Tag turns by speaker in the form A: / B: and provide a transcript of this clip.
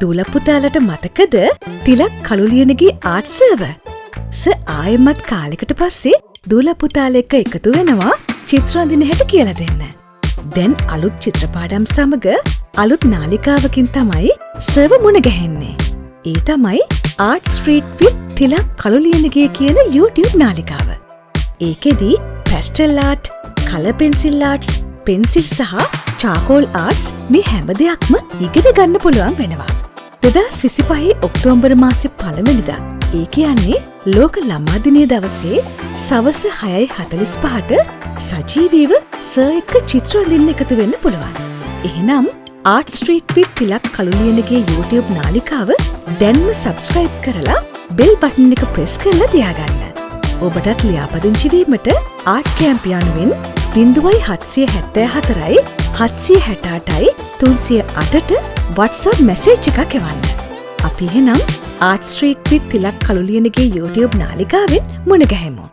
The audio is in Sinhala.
A: දූල පුතාලට මතකද තිලක් කළුලියනගේ ආර්ට් සර්වර්? ආයෙමත් කාලෙකට පස්සේ දූල පුතාලා එක්ක එකතු වෙනවා චිත්‍ර අඳින හැටි කියලා දෙන්න. දැන් අලුත් චිත්‍රපාඩම් සමග අලුත් නාලිකාවකින් තමයි සර්වර් මුණ ගැහෙන්නේ. ඒ තමයි ආර්ට් ස්ට්‍රීට් විත් තිලක් කළුලියනගේ කියන YouTube නාලිකාව. ඒකෙදි pastel art, colour pencil arts, pencil සහ චාකෝල් ආර්ට්ස් මේ හැම දෙයක්ම ඉගෙන ගන්න පුළුවන් වෙනවා. 2025 ඔක්තෝබර් මාසේ 1 වෙනිදා. ඒ කියන්නේ ලෝක ළමා දිනය දවසේ සවස 6:45ට සජීවීව සර් එක්ක චිත්‍ර අඳින්න එකතු වෙන්න පුළුවන්. එහෙනම් art street with Thilak Kaluliyanage YouTube නාලිකාව දැන්ම සබ්ස්ක්‍රයිබ් කරලා බෙල් බටන් එක ප්‍රෙස් කරලා තියාගන්න. ඔබටත් ලියාපදිංචි වීමට ආර්ට් කැම්ප් යනුවෙන් 0774යි 768යි 308ට WhatsApp මැසේජ් එකක් එවන්න. අපි එහෙනම් art street with Thilak Kaluliyanage YouTube නාලිකාවෙන් මුණ ගැහෙමු.